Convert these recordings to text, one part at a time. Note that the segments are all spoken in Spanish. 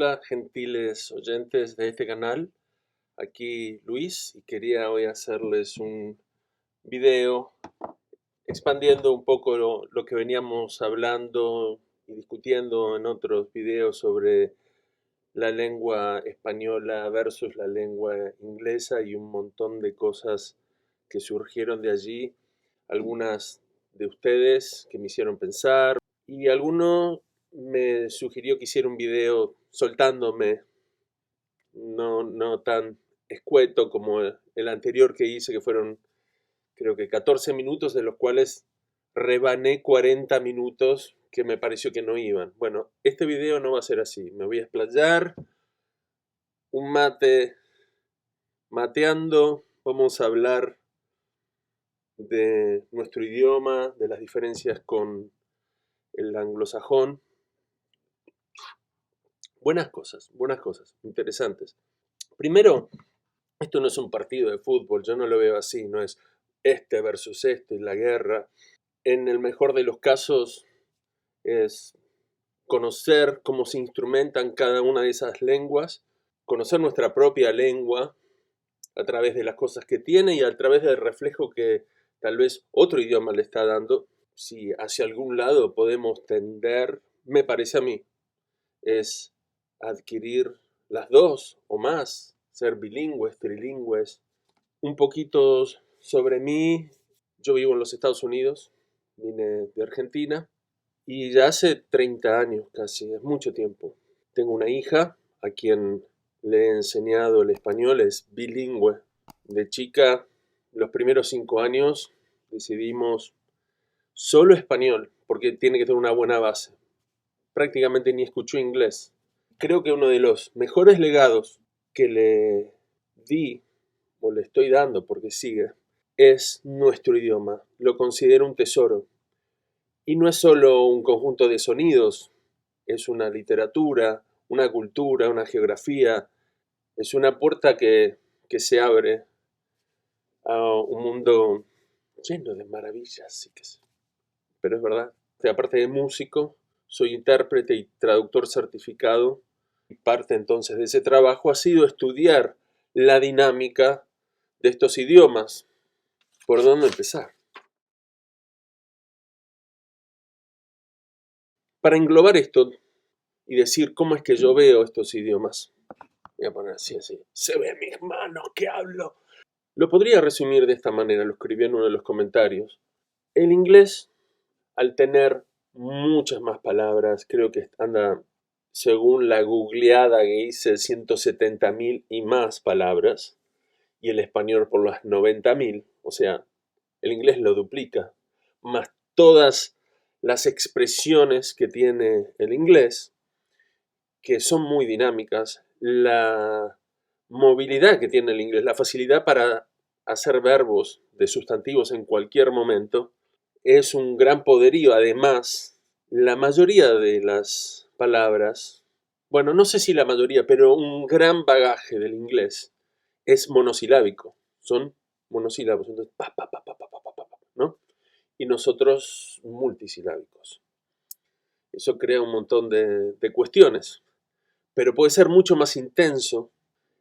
Hola, gentiles oyentes de este canal. Aquí Luis y quería hoy hacerles un video expandiendo un poco lo que veníamos hablando y discutiendo en otros videos sobre la lengua española versus la lengua inglesa y un montón de cosas que surgieron de allí. Algunas de ustedes que me hicieron pensar y alguno me sugirió que hiciera un video soltándome, no tan escueto como el anterior que hice, que fueron creo que 14 minutos, de los cuales rebané 40 minutos que me pareció que no iban. Bueno, este video no va a ser así. Me voy a explayar, un mate mateando, vamos a hablar de nuestro idioma, de las diferencias con el anglosajón. Buenas cosas, interesantes. Primero, esto no es un partido de fútbol, yo no lo veo así, no es este versus este y la guerra. En el mejor de los casos es conocer cómo se instrumentan cada una de esas lenguas, conocer nuestra propia lengua a través de las cosas que tiene y a través del reflejo que tal vez otro idioma le está dando. Si hacia algún lado podemos tender, me parece a mí, es adquirir las dos o más, ser bilingües, trilingües. Un poquito sobre mí: yo vivo en los Estados Unidos, vine de Argentina y ya hace 30 años casi, es mucho tiempo. Tengo una hija a quien le he enseñado el español, es bilingüe. De chica, los primeros 5 años decidimos solo español, porque tiene que tener una buena base. Prácticamente ni escuchó inglés. Creo que uno de los mejores legados que le di, o le estoy dando porque sigue, es nuestro idioma. Lo considero un tesoro. Y no es solo un conjunto de sonidos, es una literatura, una cultura, una geografía. Es una puerta que se abre a un mundo lleno de maravillas, sí que sí. Pero es verdad. Aparte de músico, soy intérprete y traductor certificado. Y parte entonces de ese trabajo ha sido estudiar la dinámica de estos idiomas. ¿Por dónde empezar? Para englobar esto y decir cómo es que yo veo estos idiomas, voy a poner así. Se ve en mis manos que hablo. Lo podría resumir de esta manera, lo escribí en uno de los comentarios. El inglés, al tener muchas más palabras, creo que anda, según la googleada que hice, 170.000 y más palabras, y el español por las 90.000, o sea, el inglés lo duplica, más todas las expresiones que tiene el inglés, que son muy dinámicas, la movilidad que tiene el inglés, la facilidad para hacer verbos de sustantivos en cualquier momento, es un gran poderío. Además, la mayoría de las palabras, bueno, no sé si la mayoría, pero un gran bagaje del inglés es monosilábico, son monosílabos, entonces ¿no? Y nosotros multisilábicos. Eso crea un montón de cuestiones, pero puede ser mucho más intenso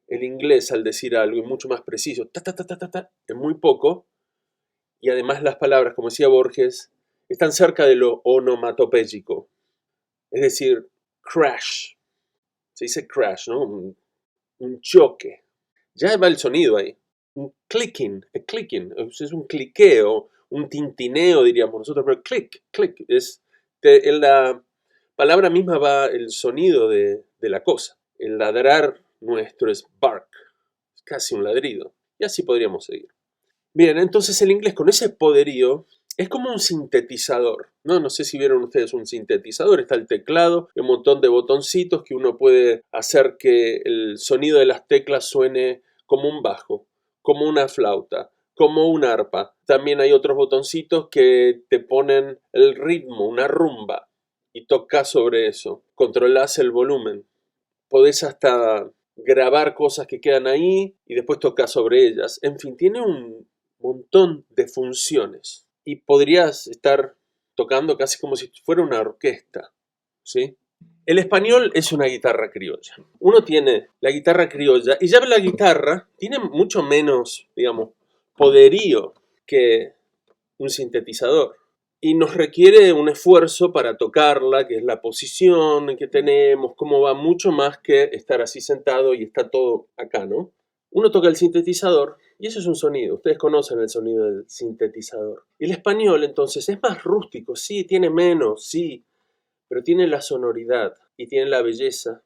el inglés al decir algo y mucho más preciso, en muy poco, y además las palabras, como decía Borges, están cerca de lo onomatopéyico, es decir, crash, se dice crash, ¿no? Un choque, ya va el sonido ahí, un clicking, es un cliqueo, un tintineo diríamos nosotros, pero click, en la palabra misma va el sonido de la cosa. El ladrar nuestro es bark, es casi un ladrido, y así podríamos seguir. Bien, entonces el inglés con ese poderío es como un sintetizador, ¿no? No sé si vieron ustedes un sintetizador, está el teclado, un montón de botoncitos que uno puede hacer que el sonido de las teclas suene como un bajo, como una flauta, como un arpa. También hay otros botoncitos que te ponen el ritmo, una rumba, y tocas sobre eso, controlás el volumen. Podés hasta grabar cosas que quedan ahí y después tocas sobre ellas. En fin, tiene un montón de funciones y podrías estar tocando casi como si fuera una orquesta, ¿sí? El español es una guitarra criolla. Uno tiene la guitarra criolla y ya la guitarra tiene mucho menos, digamos, poderío que un sintetizador. Y nos requiere un esfuerzo para tocarla, que es la posición que tenemos, cómo va, mucho más que estar así sentado y está todo acá, ¿no? Uno toca el sintetizador y eso es un sonido. Ustedes conocen el sonido del sintetizador. Y el español, entonces, es más rústico, sí, tiene menos, sí, pero tiene la sonoridad y tiene la belleza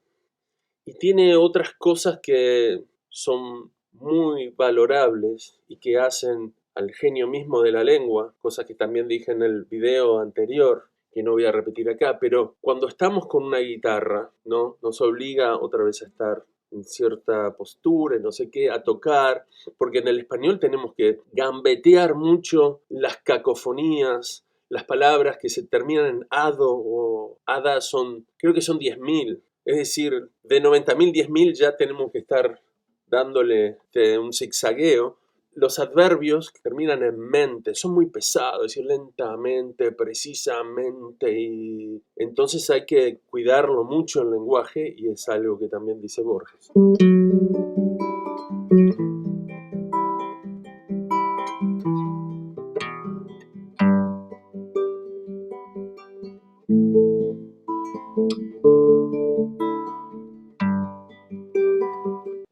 y tiene otras cosas que son muy valorables y que hacen al genio mismo de la lengua, cosa que también dije en el video anterior, que no voy a repetir acá, pero cuando estamos con una guitarra, ¿no? Nos obliga otra vez a estar en cierta postura, no sé qué, a tocar, porque en el español tenemos que gambetear mucho las cacofonías, las palabras que se terminan en ado o ada son, creo que son 10.000. Es decir, de 90.000, 10.000 ya tenemos que estar dándole un zigzagueo. Los adverbios que terminan en mente son muy pesados, es decir, lentamente, precisamente, y entonces hay que cuidarlo mucho el lenguaje y es algo que también dice Borges.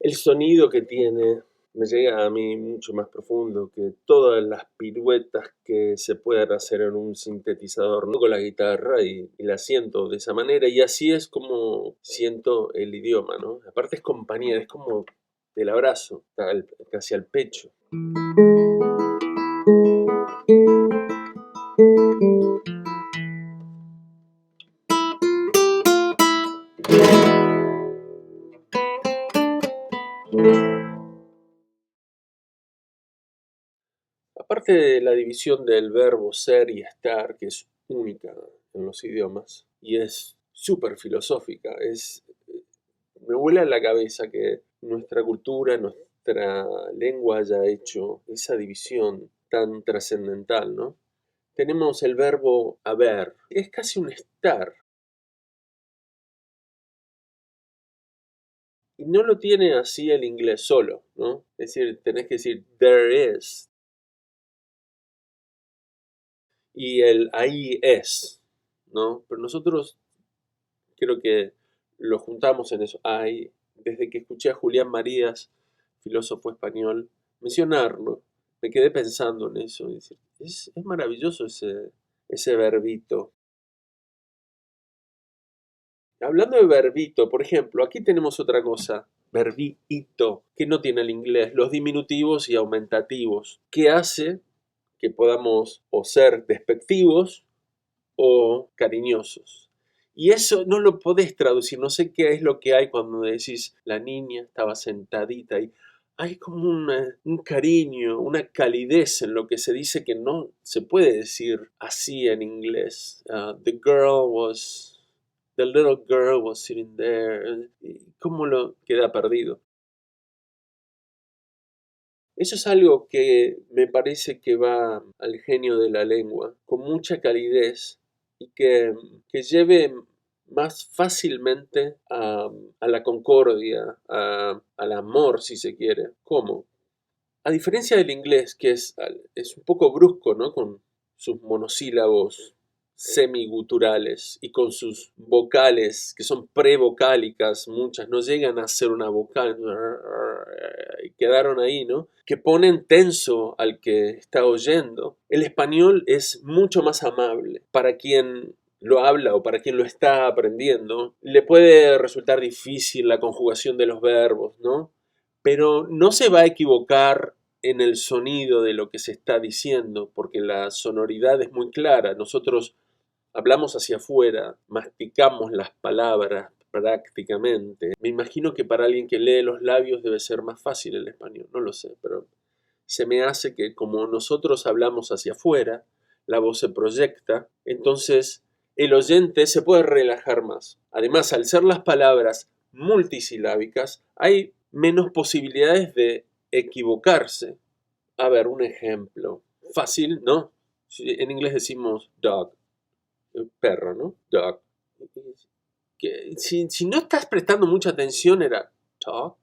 El sonido que tiene me llega a mí mucho más profundo que todas las piruetas que se puedan hacer en un sintetizador, ¿no? Con la guitarra y la siento de esa manera y así es como siento el idioma, ¿no? Aparte es compañía, es como el abrazo, casi al pecho. Aparte de la división del verbo ser y estar, que es única en los idiomas y es súper filosófica, me vuela en la cabeza que nuestra cultura, nuestra lengua haya hecho esa división tan trascendental, ¿no? Tenemos el verbo haber, es casi un estar, y no lo tiene así el inglés solo, ¿no? Es decir, tenés que decir there is, y el ahí es, ¿no? Pero nosotros creo que lo juntamos en eso. Hay, desde que escuché a Julián Marías, filósofo español, mencionarlo, me quedé pensando en eso. Es maravilloso ese verbito. Hablando de verbito, por ejemplo, aquí tenemos otra cosa, verbito, que no tiene el inglés, los diminutivos y aumentativos, que hace que podamos o ser despectivos o cariñosos. Y eso no lo podés traducir, no sé qué es lo que hay cuando decís la niña estaba sentadita y hay como un cariño, una calidez en lo que se dice que no se puede decir así en inglés. The little girl was sitting there. ¿Cómo lo queda perdido? Eso es algo que me parece que va al genio de la lengua, con mucha calidez y que lleve más fácilmente a la concordia, al amor, si se quiere. ¿Cómo? A diferencia del inglés, que es un poco brusco, ¿no? Con sus monosílabos semiguturales y con sus vocales, que son prevocálicas, muchas no llegan a ser una vocal, y quedaron ahí, ¿no? Que ponen tenso al que está oyendo. El español es mucho más amable para quien lo habla o para quien lo está aprendiendo. Le puede resultar difícil la conjugación de los verbos, ¿no? Pero no se va a equivocar en el sonido de lo que se está diciendo, porque la sonoridad es muy clara. Nosotros hablamos hacia afuera, masticamos las palabras prácticamente. Me imagino que para alguien que lee los labios debe ser más fácil el español, no lo sé, pero se me hace que como nosotros hablamos hacia afuera, la voz se proyecta, entonces el oyente se puede relajar más. Además, al ser las palabras multisilábicas, hay menos posibilidades de equivocarse. A ver, un ejemplo. Fácil, ¿no? En inglés decimos dog, perro, ¿no? Dog. que si no estás prestando mucha atención era talk,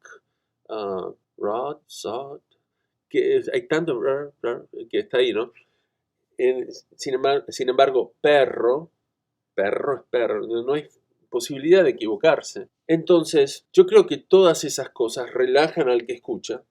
rod, sod, que hay tanto que está ahí, ¿no? Sin embargo, perro es perro, no hay posibilidad de equivocarse. Entonces, yo creo que todas esas cosas relajan al que escucha,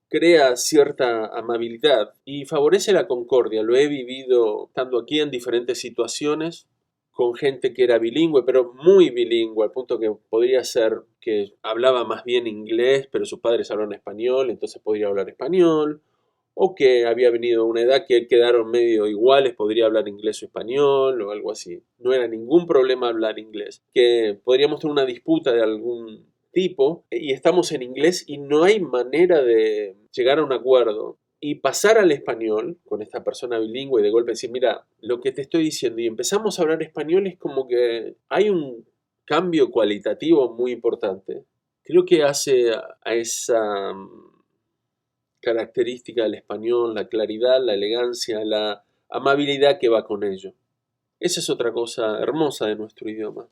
crea cierta amabilidad y favorece la concordia. Lo he vivido estando aquí en diferentes situaciones con gente que era bilingüe, pero muy bilingüe, al punto que podría ser que hablaba más bien inglés, pero sus padres hablaban español, entonces podría hablar español, o que había venido a una edad que quedaron medio iguales, podría hablar inglés o español o algo así. No era ningún problema hablar inglés. Que podríamos tener una disputa de algún tipo y estamos en inglés y no hay manera de llegar a un acuerdo y pasar al español con esta persona bilingüe y de golpe decir, mira, lo que te estoy diciendo y empezamos a hablar español es como que hay un cambio cualitativo muy importante. Creo que hace a esa característica del español, la claridad, la elegancia, la amabilidad que va con ello. Esa es otra cosa hermosa de nuestro idioma.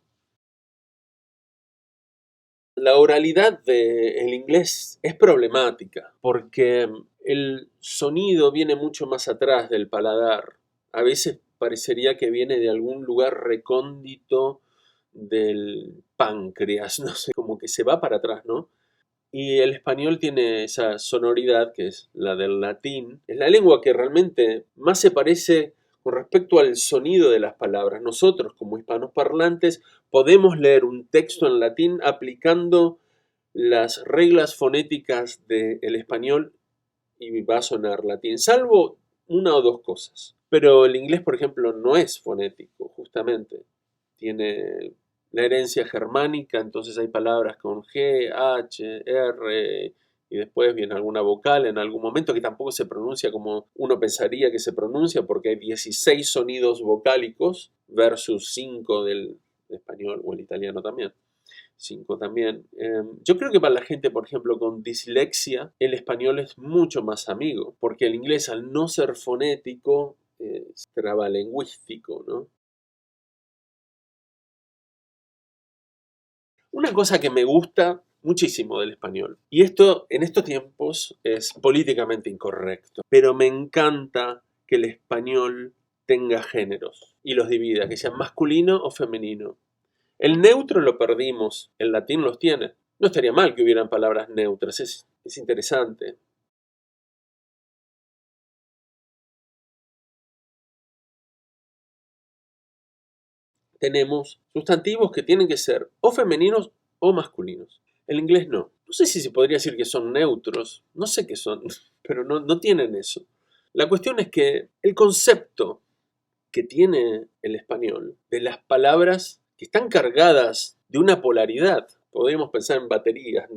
La oralidad del inglés es problemática porque el sonido viene mucho más atrás del paladar. A veces parecería que viene de algún lugar recóndito del páncreas, no sé, como que se va para atrás, ¿no? Y el español tiene esa sonoridad que es la del latín. Es la lengua que realmente más se parece con respecto al sonido de las palabras. Nosotros, como hispanos parlantes, podemos leer un texto en latín aplicando las reglas fonéticas del español y va a sonar latín, salvo una o dos cosas. Pero el inglés, por ejemplo, no es fonético, justamente. Tiene la herencia germánica, entonces hay palabras con G, H, R, y después viene alguna vocal en algún momento que tampoco se pronuncia como uno pensaría que se pronuncia, porque hay 16 sonidos vocálicos versus 5 del español o el italiano también. 5 también. Yo creo que para la gente, por ejemplo, con dislexia, el español es mucho más amigo, porque el inglés, al no ser fonético, es trabalingüístico, ¿no? Una cosa que me gusta muchísimo del español, y esto en estos tiempos es políticamente incorrecto, pero me encanta que el español tenga géneros y los divida, que sean masculino o femenino. El neutro lo perdimos, el latín los tiene. No estaría mal que hubieran palabras neutras, es interesante. Tenemos sustantivos que tienen que ser o femeninos o masculinos. El inglés no. No sé si se podría decir que son neutros, no sé qué son, pero no tienen eso. La cuestión es que el concepto que tiene el español de las palabras que están cargadas de una polaridad, podríamos pensar en baterías,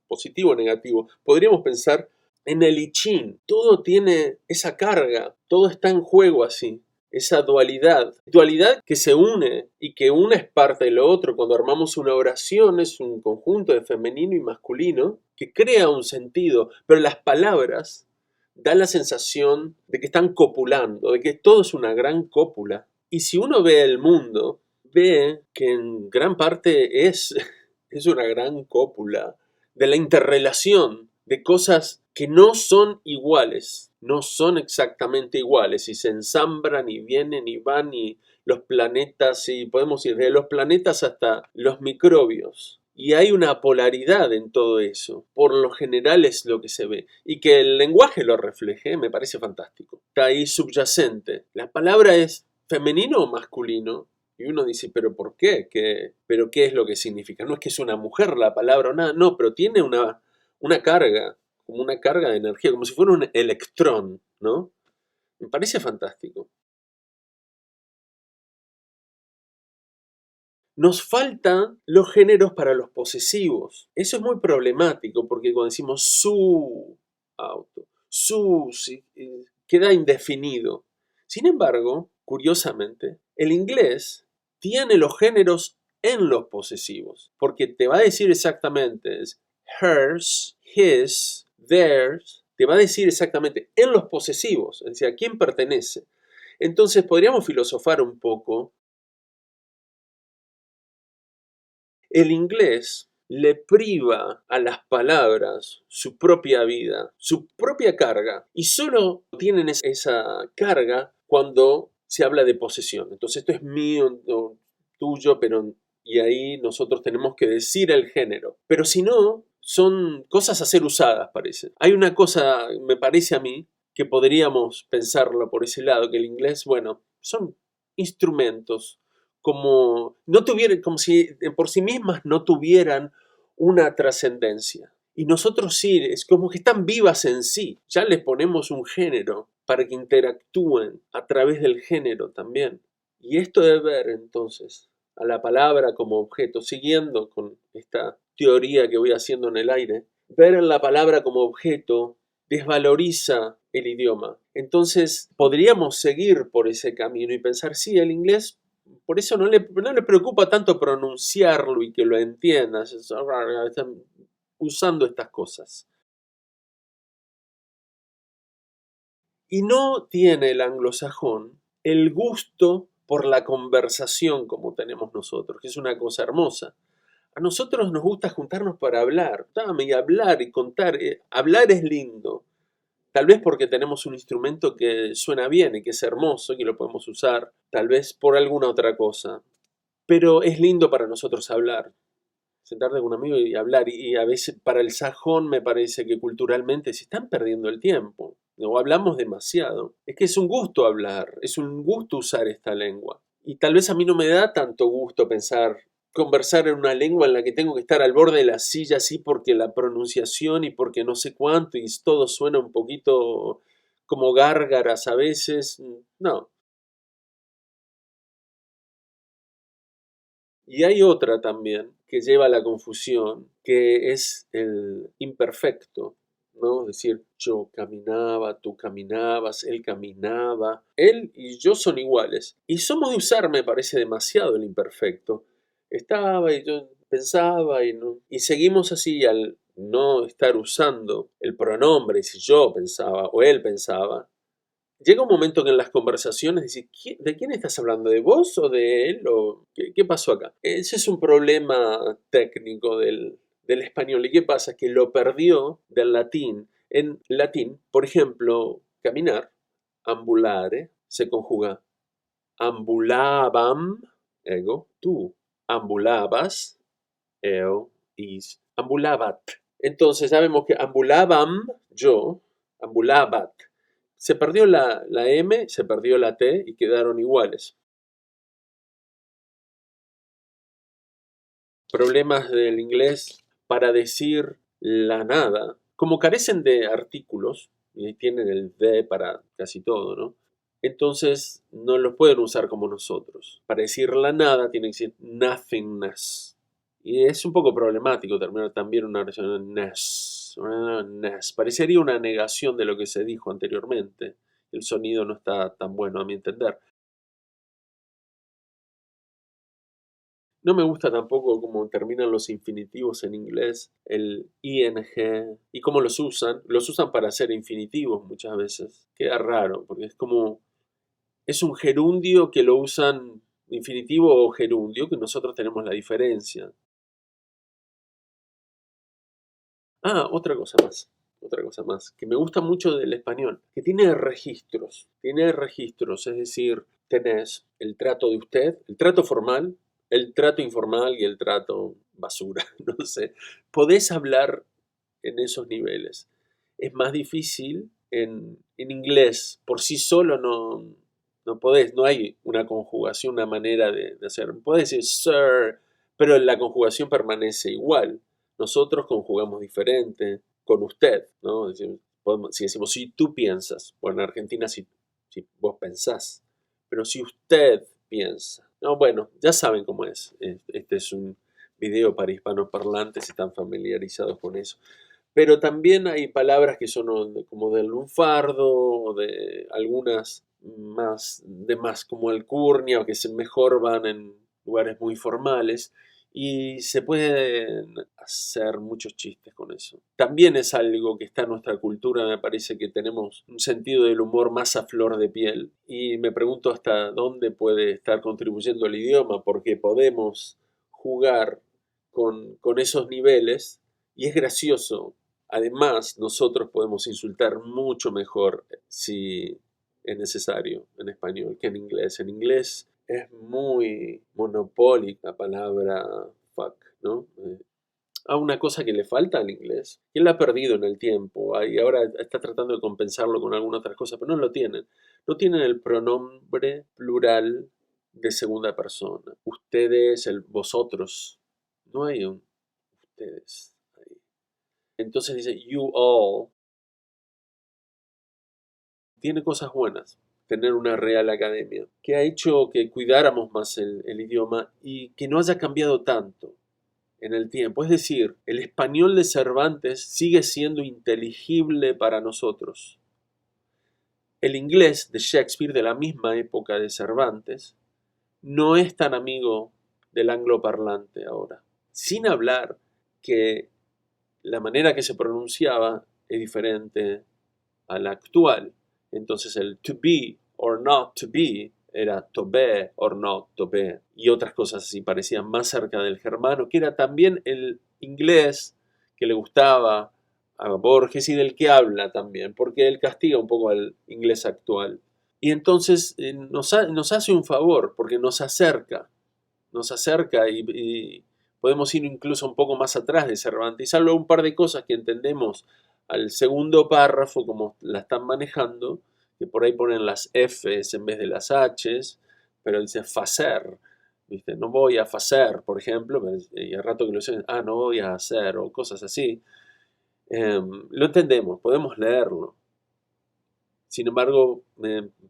positivo o negativo, podríamos pensar en el I Ching, todo tiene esa carga, todo está en juego así, esa dualidad que se une y que una es parte de lo otro. Cuando armamos una oración es un conjunto de femenino y masculino que crea un sentido, pero las palabras dan la sensación de que están copulando, de que todo es una gran cópula. Y si uno ve el mundo, ve que en gran parte es una gran cópula de la interrelación de cosas que no son iguales, no son exactamente iguales, y se ensambran y vienen y van y los planetas, y podemos ir de los planetas hasta los microbios. Y hay una polaridad en todo eso. Por lo general es lo que se ve. Y que el lenguaje lo refleje, me parece fantástico. Está ahí subyacente. La palabra es femenino o masculino. Y uno dice, ¿pero por qué? ¿Pero qué es lo que significa? No es que es una mujer la palabra o nada, no, pero tiene una carga, como una carga de energía, como si fuera un electrón, ¿no? Me parece fantástico. Nos faltan los géneros para los posesivos. Eso es muy problemático porque cuando decimos su auto, su, queda indefinido. Sin embargo, curiosamente, el inglés tiene los géneros en los posesivos, porque te va a decir exactamente es hers, his, theirs, te va a decir exactamente en los posesivos, es decir, a quién pertenece. Entonces podríamos filosofar un poco El inglés le priva a las palabras su propia vida, su propia carga, y solo tienen esa carga cuando se habla de posesión. Entonces esto es mío, no, tuyo, pero y ahí nosotros tenemos que decir el género. Pero si no, son cosas a ser usadas, parece. Hay una cosa, me parece a mí, que podríamos pensarlo por ese lado, que el inglés, bueno, son instrumentos, como no tuvieran, como si por sí mismas no tuvieran una trascendencia. Y nosotros sí, es como que están vivas en sí. Ya les ponemos un género para que interactúen a través del género también. Y esto de ver entonces a la palabra como objeto, siguiendo con esta teoría que voy haciendo en el aire, ver en la palabra como objeto desvaloriza el idioma. Entonces podríamos seguir por ese camino y pensar, sí, el inglés, por eso no le preocupa tanto pronunciarlo y que lo entiendas, están usando estas cosas. Y no tiene el anglosajón el gusto por la conversación como tenemos nosotros, que es una cosa hermosa. A nosotros nos gusta juntarnos para hablar, y hablar y contar. Hablar es lindo, tal vez porque tenemos un instrumento que suena bien y que es hermoso y que lo podemos usar, tal vez por alguna otra cosa. Pero es lindo para nosotros hablar, sentarte con un amigo y hablar. Y a veces para el sajón me parece que culturalmente se están perdiendo el tiempo. O hablamos demasiado. Es que es un gusto hablar, es un gusto usar esta lengua. Y tal vez a mí no me da tanto gusto conversar en una lengua en la que tengo que estar al borde de la silla así porque la pronunciación y porque no sé cuánto y todo suena un poquito como gárgaras a veces. No. Y hay otra también que lleva a la confusión, que es el imperfecto, ¿no? Es decir, yo caminaba, tú caminabas, él caminaba. Él y yo son iguales. Y somos de usar, me parece, demasiado el imperfecto. Estaba y yo pensaba y no. Y seguimos así al no estar usando el pronombre, si yo pensaba o él pensaba, llega un momento que en las conversaciones decís, ¿de quién estás hablando? ¿De vos o de él? ¿O qué pasó acá? Ese es un problema técnico del español. ¿Y qué pasa? Que lo perdió del latín. En latín, por ejemplo, caminar, ambulare, se conjuga ambulabam, ego, tú ambulabas, eo, is, ambulabat. Entonces sabemos que ambulabam, yo, ambulabat. Se perdió la M, se perdió la T y quedaron iguales. Problemas del inglés para decir la nada. Como carecen de artículos, y tienen el de para casi todo, ¿no? Entonces no los pueden usar como nosotros. Para decir la nada tienen que decir nothingness. Y es un poco problemático terminar también una oración en ness. Parecería una negación de lo que se dijo anteriormente. El sonido no está tan bueno a mi entender. No me gusta tampoco cómo terminan los infinitivos en inglés, el ing, y cómo los usan. Los usan para hacer infinitivos muchas veces. Queda raro, porque es como, es un gerundio que lo usan infinitivo o gerundio, que nosotros tenemos la diferencia. Ah, otra cosa más, que me gusta mucho del español, que tiene registros, es decir, tenés el trato de usted, el trato formal, el trato informal y el trato basura, no sé. Podés hablar en esos niveles. Es más difícil en inglés, por sí solo no podés, no hay una conjugación, una manera de hacer. Podés decir sir, pero la conjugación permanece igual. Nosotros conjugamos diferente con usted, ¿no? Si decimos si tú piensas, bueno, en Argentina si vos pensás, pero si usted piensa. No, bueno, ya saben cómo es. Este es un video para hispanoparlantes, están familiarizados con eso. Pero también hay palabras que son como del lunfardo, o de algunas más como alcurnia, o que se mejor van en lugares muy formales, y se pueden hacer muchos chistes con eso. También es algo que está en nuestra cultura, me parece que tenemos un sentido del humor más a flor de piel, y me pregunto hasta dónde puede estar contribuyendo el idioma, porque podemos jugar con esos niveles y es gracioso. Además, nosotros podemos insultar mucho mejor si es necesario en español que en inglés. En inglés es muy monopólica la palabra fuck, ¿no? Una cosa que le falta al inglés, que él ha perdido en el tiempo y ahora está tratando de compensarlo con alguna otra cosa, pero no lo tienen. No tienen el pronombre plural de segunda persona. Ustedes, vosotros. No hay un ustedes ahí. Entonces dice you all. Tiene cosas buenas tener una Real Academia, que ha hecho que cuidáramos más el idioma y que no haya cambiado tanto en el tiempo. Es decir, el español de Cervantes sigue siendo inteligible para nosotros. El inglés de Shakespeare, de la misma época de Cervantes, no es tan amigo del angloparlante ahora. Sin hablar que la manera que se pronunciaba es diferente a la actual. Entonces el to be or not to be era to be or not to be. Y otras cosas así parecían más cerca del germano, que era también el inglés que le gustaba a Borges y del que habla también, porque él castiga un poco al inglés actual. Y entonces nos hace un favor, porque nos acerca y podemos ir incluso un poco más atrás de Cervantes. Y salvo un par de cosas que entendemos al segundo párrafo, como la están manejando, que por ahí ponen las Fs en vez de las Hs, pero dice facer, ¿viste? No voy a facer, por ejemplo, y al rato que lo dicen, no voy a hacer, o cosas así. Lo entendemos, podemos leerlo. Sin embargo,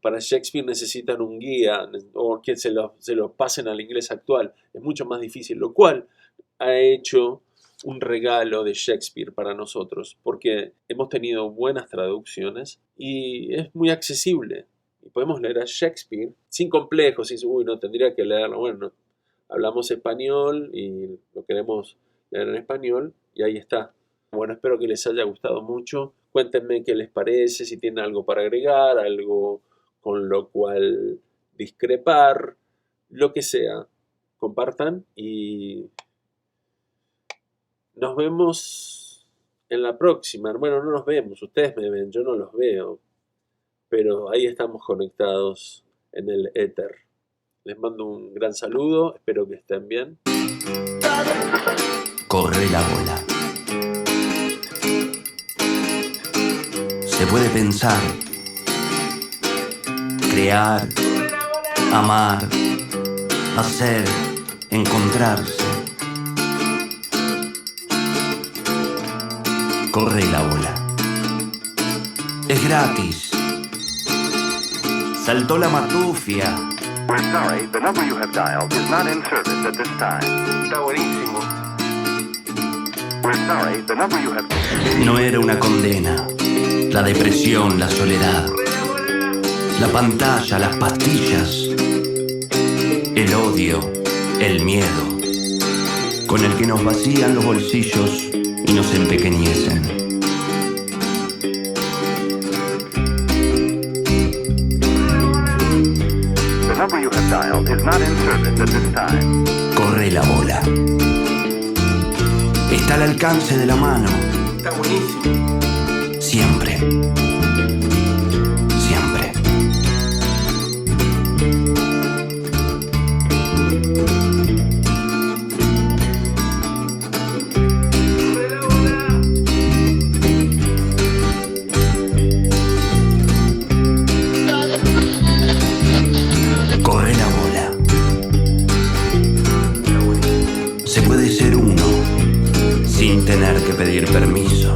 para Shakespeare necesitan un guía o que se lo pasen al inglés actual. Es mucho más difícil, lo cual ha hecho un regalo de Shakespeare para nosotros, porque hemos tenido buenas traducciones y es muy accesible. Y podemos leer a Shakespeare sin complejos, y no tendría que leerlo. Bueno, hablamos español y lo queremos leer en español y ahí está. Bueno, espero que les haya gustado mucho. Cuéntenme qué les parece, si tienen algo para agregar, algo con lo cual discrepar, lo que sea. Compartan y nos vemos en la próxima. Bueno, no nos vemos, ustedes me ven, yo no los veo, pero ahí estamos conectados en el éter. Les mando un gran saludo, espero que estén bien. Corre la bola. Se puede pensar, crear, amar, hacer, encontrarse. Corre la bola. Es gratis. Saltó la matufia. We're sorry, the number you have dialed is not in service at this time. Está buenísimo. We're sorry, the number you have... No era una condena. La depresión, la soledad, la pantalla, las pastillas, el odio, el miedo, con el que nos vacían los bolsillos y nos empequeñecen. The number you have dialed is not in service at this time. Corre la bola. Está al alcance de la mano. Está buenísimo. Siempre. Siempre. Corre la bola. Se puede ser uno sin tener que pedir permiso.